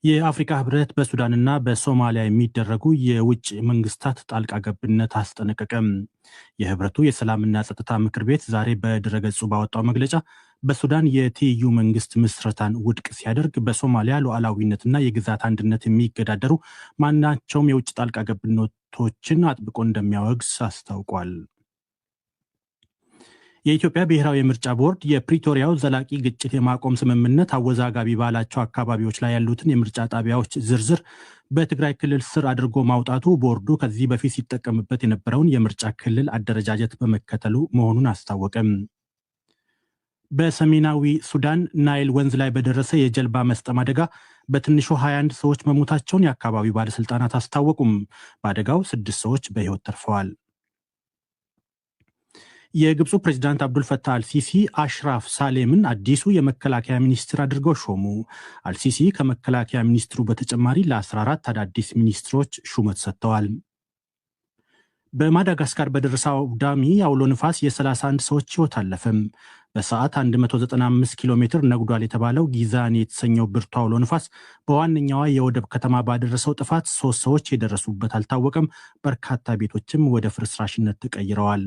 የአፍሪካ ህብረት በሱዳንና በሶማሊያ የሚደረጉ የውጭ መንግስታት ጣልቃ ገብነት አስጠነቀቀም። የህብረቱ የሰላምና ጸጥታ ምክር ቤት ዛሬ በድረገጹ ባወጣው መግለጫ በሱዳን የትይዩ መንግስት ምስረታን ውድቅ ሲያደርግ በሶማሊያ ሉዓላዊነትና የግዛት አንድነት የሚገዳደሩ ማናቸውም የውጭ ጣልቃ ገብነቶችን አጥብቆ እንደሚያወግዝ አስታውቋል። የኢትዮጵያ ብሔራዊ የምርጫ ቦርድ የፕሪቶሪያው ዘላቂ ግጭት የማቆም ስምምነት አወዛጋቢ ባላቸው አካባቢዎች ላይ ያሉትን የምርጫ ጣቢያዎች ዝርዝር በትግራይ ክልል ስር አድርጎ ማውጣቱ ቦርዱ ከዚህ በፊት ሲጠቀምበት የነበረውን የምርጫ ክልል አደረጃጀት በመከተሉ መሆኑን አስታወቀም። በሰሜናዊ ሱዳን ናይል ወንዝ ላይ በደረሰ የጀልባ መስጠም አደጋ በትንሹ 21 ሰዎች መሞታቸውን የአካባቢው ባለስልጣናት አስታወቁም። በአደጋው 6 ሰዎች በህይወት ተርፈዋል። የግብፁ ፕሬዝዳንት አብዱልፈታህ አልሲሲ አሽራፍ ሳሌምን አዲሱ የመከላከያ ሚኒስትር አድርገው ሾሙ። አልሲሲ ከመከላከያ ሚኒስትሩ በተጨማሪ ለ14 አዳዲስ ሚኒስትሮች ሹመት ሰጥተዋል። በማዳጋስካር በደረሰው አውዳሚ አውሎ ንፋስ የ31 ሰዎች ህይወት አለፈም። በሰዓት 195 ኪሎ ሜትር ነጉዷል የተባለው ጊዛኔ የተሰኘው ብርቱ አውሎ ንፋስ በዋነኛዋ የወደብ ከተማ ባደረሰው ጥፋት 3 ሰዎች የደረሱበት አልታወቀም። በርካታ ቤቶችም ወደ ፍርስራሽነት ተቀይረዋል።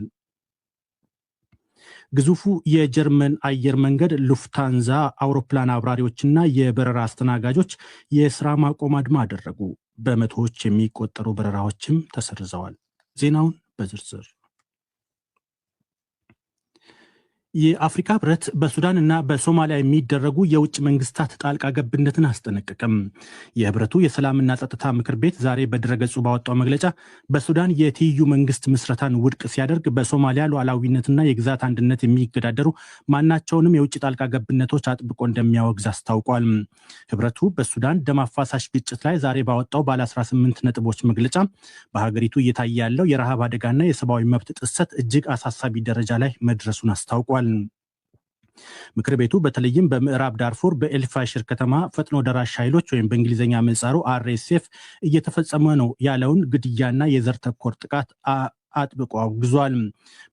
ግዙፉ የጀርመን አየር መንገድ ሉፍታንዛ አውሮፕላን አብራሪዎችና የበረራ አስተናጋጆች የስራ ማቆም አድማ አደረጉ። በመቶዎች የሚቆጠሩ በረራዎችም ተሰርዘዋል። ዜናውን በዝርዝር የአፍሪካ ህብረት በሱዳንና በሶማሊያ የሚደረጉ የውጭ መንግስታት ጣልቃ ገብነትን አስጠነቀቀም። የህብረቱ የሰላምና ጸጥታ ምክር ቤት ዛሬ በድረገጹ ባወጣው መግለጫ በሱዳን የትይዩ መንግስት ምስረታን ውድቅ ሲያደርግ በሶማሊያ ሉዓላዊነትና የግዛት አንድነት የሚገዳደሩ ማናቸውንም የውጭ ጣልቃ ገብነቶች አጥብቆ እንደሚያወግዝ አስታውቋል። ህብረቱ በሱዳን ደም አፋሳሽ ግጭት ላይ ዛሬ ባወጣው ባለ 18 ነጥቦች መግለጫ በሀገሪቱ እየታየ ያለው የረሃብ አደጋና የሰብአዊ መብት ጥሰት እጅግ አሳሳቢ ደረጃ ላይ መድረሱን አስታውቋል። ምክር ቤቱ በተለይም በምዕራብ ዳርፉር በኤልፋሽር ከተማ ፈጥኖ ደራሽ ኃይሎች ወይም በእንግሊዝኛ ምህጻሩ አርኤስኤፍ እየተፈጸመ ነው ያለውን ግድያና የዘር ተኮር ጥቃት አጥብቆ አውግዟል።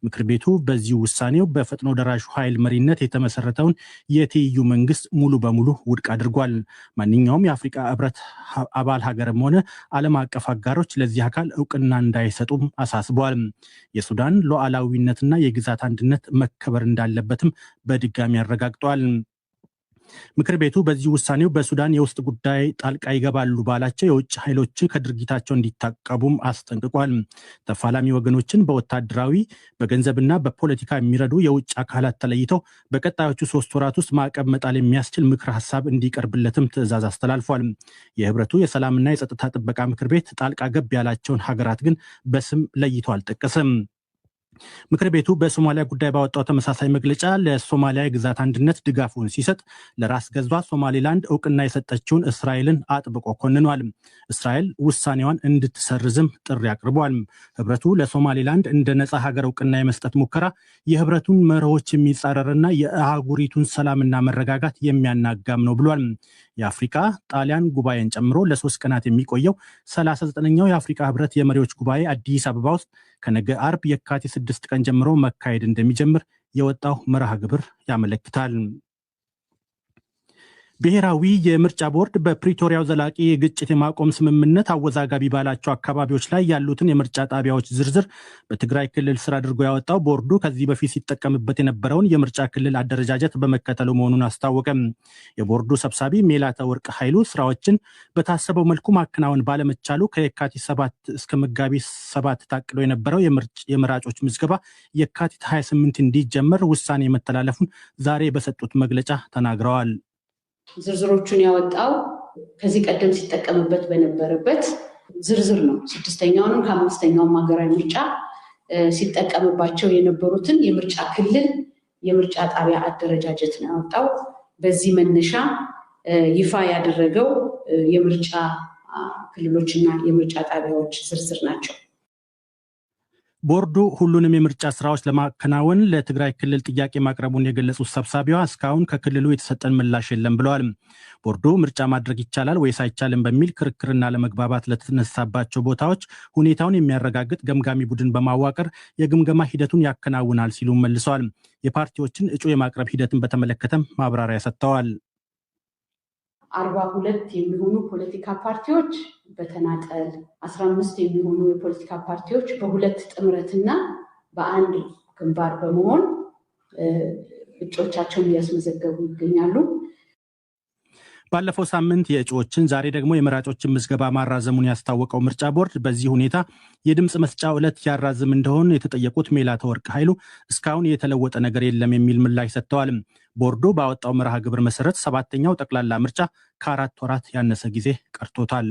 ምክር ቤቱ በዚህ ውሳኔው በፈጥኖ ደራሹ ኃይል መሪነት የተመሰረተውን የትይዩ መንግስት ሙሉ በሙሉ ውድቅ አድርጓል። ማንኛውም የአፍሪካ ህብረት አባል ሀገርም ሆነ ዓለም አቀፍ አጋሮች ለዚህ አካል እውቅና እንዳይሰጡም አሳስቧል። የሱዳን ሉዓላዊነትና የግዛት አንድነት መከበር እንዳለበትም በድጋሚ አረጋግጧል። ምክር ቤቱ በዚህ ውሳኔው በሱዳን የውስጥ ጉዳይ ጣልቃ ይገባሉ ባላቸው የውጭ ኃይሎች ከድርጊታቸው እንዲታቀቡም አስጠንቅቋል። ተፋላሚ ወገኖችን በወታደራዊ በገንዘብና በፖለቲካ የሚረዱ የውጭ አካላት ተለይተው በቀጣዮቹ 3 ወራት ውስጥ ማዕቀብ መጣል የሚያስችል ምክር ሀሳብ እንዲቀርብለትም ትዕዛዝ አስተላልፏል። የህብረቱ የሰላምና የጸጥታ ጥበቃ ምክር ቤት ጣልቃ ገብ ያላቸውን ሀገራት ግን በስም ለይቶ አልጠቀሰም። ምክር ቤቱ በሶማሊያ ጉዳይ ባወጣው ተመሳሳይ መግለጫ ለሶማሊያ የግዛት አንድነት ድጋፉን ሲሰጥ ለራስ ገዟ ሶማሌላንድ እውቅና የሰጠችውን እስራኤልን አጥብቆ ኮንኗል። እስራኤል ውሳኔዋን እንድትሰርዝም ጥሪ አቅርቧል። ህብረቱ ለሶማሌላንድ እንደ ነፃ ሀገር እውቅና የመስጠት ሙከራ የህብረቱን መርሆች የሚጻረርና የአህጉሪቱን ሰላምና መረጋጋት የሚያናጋም ነው ብሏል። የአፍሪካ ጣሊያን ጉባኤን ጨምሮ ለ3 ቀናት የሚቆየው 39ኛው የአፍሪካ ህብረት የመሪዎች ጉባኤ አዲስ አበባ ውስጥ ከነገ አርብ የካቲት 6 ቀን ጀምሮ መካሄድ እንደሚጀምር የወጣው መርሃ ግብር ያመለክታል። ብሔራዊ የምርጫ ቦርድ በፕሪቶሪያው ዘላቂ የግጭት የማቆም ስምምነት አወዛጋቢ ባላቸው አካባቢዎች ላይ ያሉትን የምርጫ ጣቢያዎች ዝርዝር በትግራይ ክልል ስር አድርጎ ያወጣው ቦርዱ ከዚህ በፊት ሲጠቀምበት የነበረውን የምርጫ ክልል አደረጃጀት በመከተሉ መሆኑን አስታወቀም። የቦርዱ ሰብሳቢ ሜላተወርቅ ኃይሉ ስራዎችን በታሰበው መልኩ ማከናወን ባለመቻሉ ከየካቲት 7 እስከ መጋቢት 7 ታቅዶ የነበረው የመራጮች ምዝገባ የካቲት 28 እንዲጀመር ውሳኔ መተላለፉን ዛሬ በሰጡት መግለጫ ተናግረዋል። ዝርዝሮቹን ያወጣው ከዚህ ቀደም ሲጠቀምበት በነበረበት ዝርዝር ነው። 6ኛውንም ከ5ኛውም ሀገራዊ ምርጫ ሲጠቀምባቸው የነበሩትን የምርጫ ክልል የምርጫ ጣቢያ አደረጃጀት ነው ያወጣው። በዚህ መነሻ ይፋ ያደረገው የምርጫ ክልሎችና የምርጫ ጣቢያዎች ዝርዝር ናቸው። ቦርዱ ሁሉንም የምርጫ ስራዎች ለማከናወን ለትግራይ ክልል ጥያቄ ማቅረቡን የገለጹት ሰብሳቢዋ እስካሁን ከክልሉ የተሰጠን ምላሽ የለም ብለዋል። ቦርዱ ምርጫ ማድረግ ይቻላል ወይስ አይቻልም በሚል ክርክርና ለመግባባት ለተነሳባቸው ቦታዎች ሁኔታውን የሚያረጋግጥ ገምጋሚ ቡድን በማዋቀር የግምገማ ሂደቱን ያከናውናል ሲሉ መልሰዋል። የፓርቲዎችን እጩ የማቅረብ ሂደትን በተመለከተም ማብራሪያ ሰጥተዋል። 42 የሚሆኑ ፖለቲካ ፓርቲዎች በተናጠል 15 የሚሆኑ የፖለቲካ ፓርቲዎች በሁለት ጥምረትና በአንድ ግንባር በመሆን እጩዎቻቸውን እያስመዘገቡ ይገኛሉ። ባለፈው ሳምንት የእጩዎችን ዛሬ ደግሞ የመራጮችን ምዝገባ ማራዘሙን ያስታወቀው ምርጫ ቦርድ በዚህ ሁኔታ የድምፅ መስጫው ዕለት ያራዝም እንደሆነ የተጠየቁት ሜላተወርቅ ኃይሉ እስካሁን የተለወጠ ነገር የለም የሚል ምላሽ ሰጥተዋል። ቦርዱ ባወጣው መርሃ ግብር መሰረት 7ኛው ጠቅላላ ምርጫ ከ4 ወራት ያነሰ ጊዜ ቀርቶታል።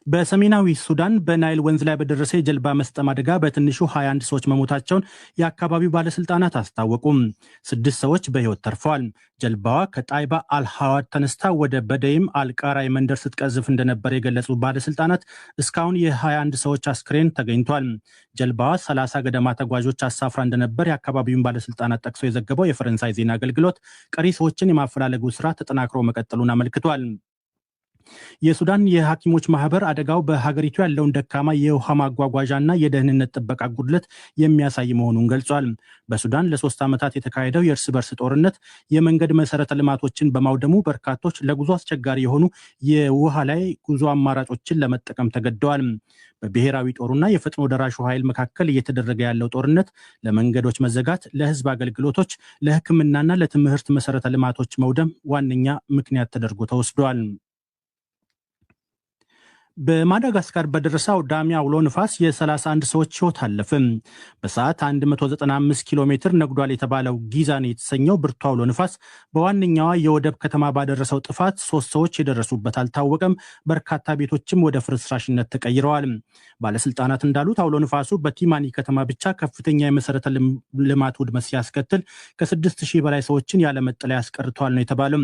በሰሜናዊ ሱዳን በናይል ወንዝ ላይ በደረሰ የጀልባ መስጠም አደጋ በትንሹ 21 ሰዎች መሞታቸውን የአካባቢው ባለስልጣናት አስታወቁም። 6 ሰዎች በሕይወት ተርፈዋል። ጀልባዋ ከጣይባ አልሃዋድ ተነስታ ወደ በደይም አልቃራይ መንደር ስትቀዝፍ እንደነበር የገለጹ ባለስልጣናት እስካሁን የ21 ሰዎች አስክሬን ተገኝቷል። ጀልባዋ 30 ገደማ ተጓዦች አሳፍራ እንደነበር የአካባቢውን ባለስልጣናት ጠቅሶ የዘገበው የፈረንሳይ ዜና አገልግሎት ቀሪ ሰዎችን የማፈላለጉ ስራ ተጠናክሮ መቀጠሉን አመልክቷል። የሱዳን የሐኪሞች ማህበር አደጋው በሀገሪቱ ያለውን ደካማ የውሃ ማጓጓዣና የደህንነት ጥበቃ ጉድለት የሚያሳይ መሆኑን ገልጿል። በሱዳን ለ3 ዓመታት የተካሄደው የእርስ በርስ ጦርነት የመንገድ መሰረተ ልማቶችን በማውደሙ በርካቶች ለጉዞ አስቸጋሪ የሆኑ የውሃ ላይ ጉዞ አማራጮችን ለመጠቀም ተገደዋል። በብሔራዊ ጦሩና የፈጥኖ ደራሹ ኃይል መካከል እየተደረገ ያለው ጦርነት ለመንገዶች መዘጋት፣ ለህዝብ አገልግሎቶች፣ ለሕክምናና ለትምህርት መሰረተ ልማቶች መውደም ዋነኛ ምክንያት ተደርጎ ተወስዷል። በማዳጋስካር በደረሰው አውዳሚ አውሎ ንፋስ የ31 ሰዎች ህይወት አለፈ። በሰዓት 195 ኪሎ ሜትር ነጉዷል የተባለው ጊዛኔ የተሰኘው ብርቱ አውሎ ንፋስ በዋነኛዋ የወደብ ከተማ ባደረሰው ጥፋት 3 ሰዎች የደረሱበት አልታወቀም። በርካታ ቤቶችም ወደ ፍርስራሽነት ተቀይረዋል። ባለስልጣናት እንዳሉት አውሎ ንፋሱ በቲማኒ ከተማ ብቻ ከፍተኛ የመሰረተ ልማት ውድመት ሲያስከትል ከ6000 በላይ ሰዎችን ያለ መጠለያ ያስቀርተዋል ነው የተባለው።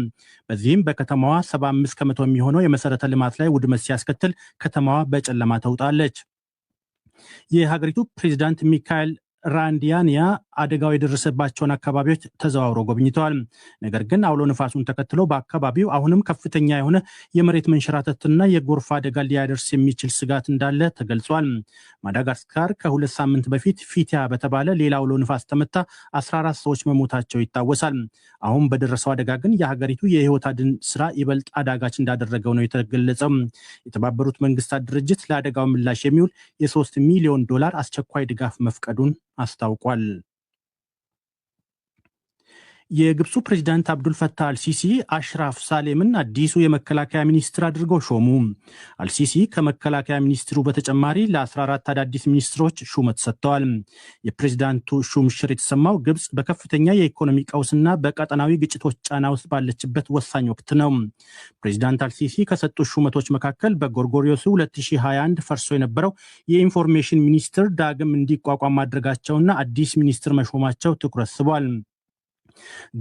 በዚህም በከተማዋ 75 ከመቶ የሚሆነው የመሰረተ ልማት ላይ ውድመት ሲያስከትል ከተማዋ በጨለማ ተውጣለች። የሀገሪቱ ፕሬዚዳንት ሚካኤል ራንዲያንያ አደጋው የደረሰባቸውን አካባቢዎች ተዘዋውረው ጎብኝተዋል። ነገር ግን አውሎ ንፋሱን ተከትሎ በአካባቢው አሁንም ከፍተኛ የሆነ የመሬት መንሸራተትና የጎርፍ አደጋ ሊያደርስ የሚችል ስጋት እንዳለ ተገልጿል። ማዳጋስካር ከ2 ሳምንት በፊት ፊቲያ በተባለ ሌላ አውሎ ንፋስ ተመታ 14 ሰዎች መሞታቸው ይታወሳል። አሁን በደረሰው አደጋ ግን የሀገሪቱ የህይወት አድን ስራ ይበልጥ አዳጋች እንዳደረገው ነው የተገለጸው። የተባበሩት መንግስታት ድርጅት ለአደጋው ምላሽ የሚውል የ3 ሚሊዮን ዶላር አስቸኳይ ድጋፍ መፍቀዱን አስታውቋል። የግብፁ ፕሬዚዳንት አብዱልፈታህ አልሲሲ አሽራፍ ሳሌምን አዲሱ የመከላከያ ሚኒስትር አድርገው ሾሙ። አልሲሲ ከመከላከያ ሚኒስትሩ በተጨማሪ ለ14 አዳዲስ ሚኒስትሮች ሹመት ሰጥተዋል። የፕሬዚዳንቱ ሹምሽር የተሰማው ግብፅ በከፍተኛ የኢኮኖሚ ቀውስና በቀጠናዊ ግጭቶች ጫና ውስጥ ባለችበት ወሳኝ ወቅት ነው። ፕሬዚዳንት አልሲሲ ከሰጡት ሹመቶች መካከል በጎርጎሪዮሱ 2021 ፈርሶ የነበረው የኢንፎርሜሽን ሚኒስትር ዳግም እንዲቋቋም ማድረጋቸውና አዲስ ሚኒስትር መሾማቸው ትኩረት ስቧል።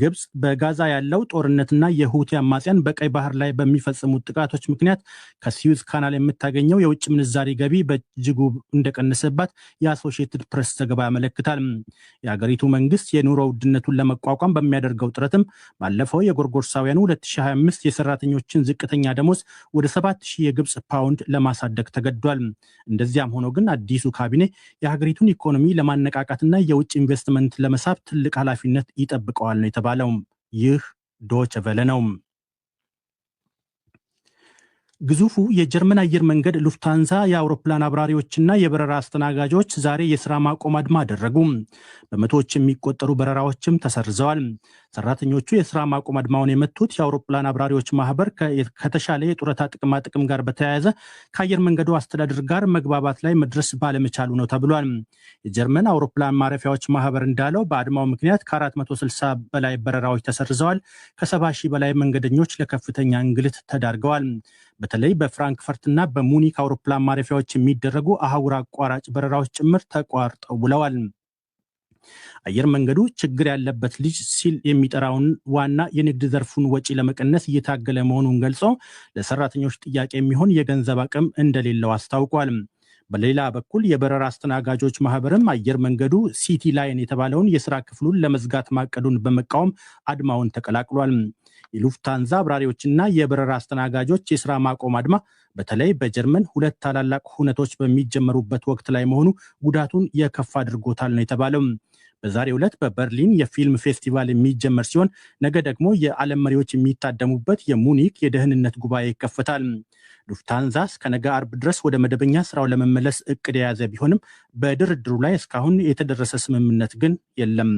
ግብፅ በጋዛ ያለው ጦርነትና የሁቲ አማጽያን በቀይ ባህር ላይ በሚፈጽሙት ጥቃቶች ምክንያት ከሲዩዝ ካናል የምታገኘው የውጭ ምንዛሪ ገቢ በእጅጉ እንደቀነሰባት የአሶሺየትድ ፕሬስ ዘገባ ያመለክታል። የሀገሪቱ መንግስት የኑሮ ውድነቱን ለመቋቋም በሚያደርገው ጥረትም ባለፈው የጎርጎርሳውያኑ 2025 የሰራተኞችን ዝቅተኛ ደሞዝ ወደ 7000 የግብፅ ፓውንድ ለማሳደግ ተገዷል። እንደዚያም ሆኖ ግን አዲሱ ካቢኔ የሀገሪቱን ኢኮኖሚ ለማነቃቃትና የውጭ ኢንቨስትመንት ለመሳብ ትልቅ ኃላፊነት ይጠብቀዋል ነው የተባለው። ይህ ዶይቼ ቬለ ነው። ግዙፉ የጀርመን አየር መንገድ ሉፍታንዛ የአውሮፕላን አብራሪዎችና የበረራ አስተናጋጆች ዛሬ የስራ ማቆም አድማ አደረጉ። በመቶዎች የሚቆጠሩ በረራዎችም ተሰርዘዋል። ሰራተኞቹ የስራ ማቆም አድማውን የመቱት የአውሮፕላን አብራሪዎች ማህበር ከተሻለ የጡረታ ጥቅማ ጥቅም ጋር በተያያዘ ከአየር መንገዱ አስተዳደር ጋር መግባባት ላይ መድረስ ባለመቻሉ ነው ተብሏል። የጀርመን አውሮፕላን ማረፊያዎች ማህበር እንዳለው በአድማው ምክንያት ከ460 በላይ በረራዎች ተሰርዘዋል። ከ70 ሺህ በላይ መንገደኞች ለከፍተኛ እንግልት ተዳርገዋል። በተለይ በፍራንክፈርትና በሙኒክ አውሮፕላን ማረፊያዎች የሚደረጉ አህጉር አቋራጭ በረራዎች ጭምር ተቋርጠው ውለዋል። አየር መንገዱ ችግር ያለበት ልጅ ሲል የሚጠራውን ዋና የንግድ ዘርፉን ወጪ ለመቀነስ እየታገለ መሆኑን ገልጾ ለሰራተኞች ጥያቄ የሚሆን የገንዘብ አቅም እንደሌለው አስታውቋል። በሌላ በኩል የበረራ አስተናጋጆች ማህበርም አየር መንገዱ ሲቲ ላይን የተባለውን የስራ ክፍሉን ለመዝጋት ማቀዱን በመቃወም አድማውን ተቀላቅሏል። የሉፍታንዛ አብራሪዎችና የበረራ አስተናጋጆች የስራ ማቆም አድማ በተለይ በጀርመን 2 ታላላቅ ሁነቶች በሚጀመሩበት ወቅት ላይ መሆኑ ጉዳቱን የከፋ አድርጎታል ነው የተባለው። በዛሬው ዕለት በበርሊን የፊልም ፌስቲቫል የሚጀመር ሲሆን ነገ ደግሞ የዓለም መሪዎች የሚታደሙበት የሙኒክ የደህንነት ጉባኤ ይከፈታል። ሉፍታንዛ እስከ ነገ አርብ ድረስ ወደ መደበኛ ስራው ለመመለስ እቅድ የያዘ ቢሆንም በድርድሩ ላይ እስካሁን የተደረሰ ስምምነት ግን የለም።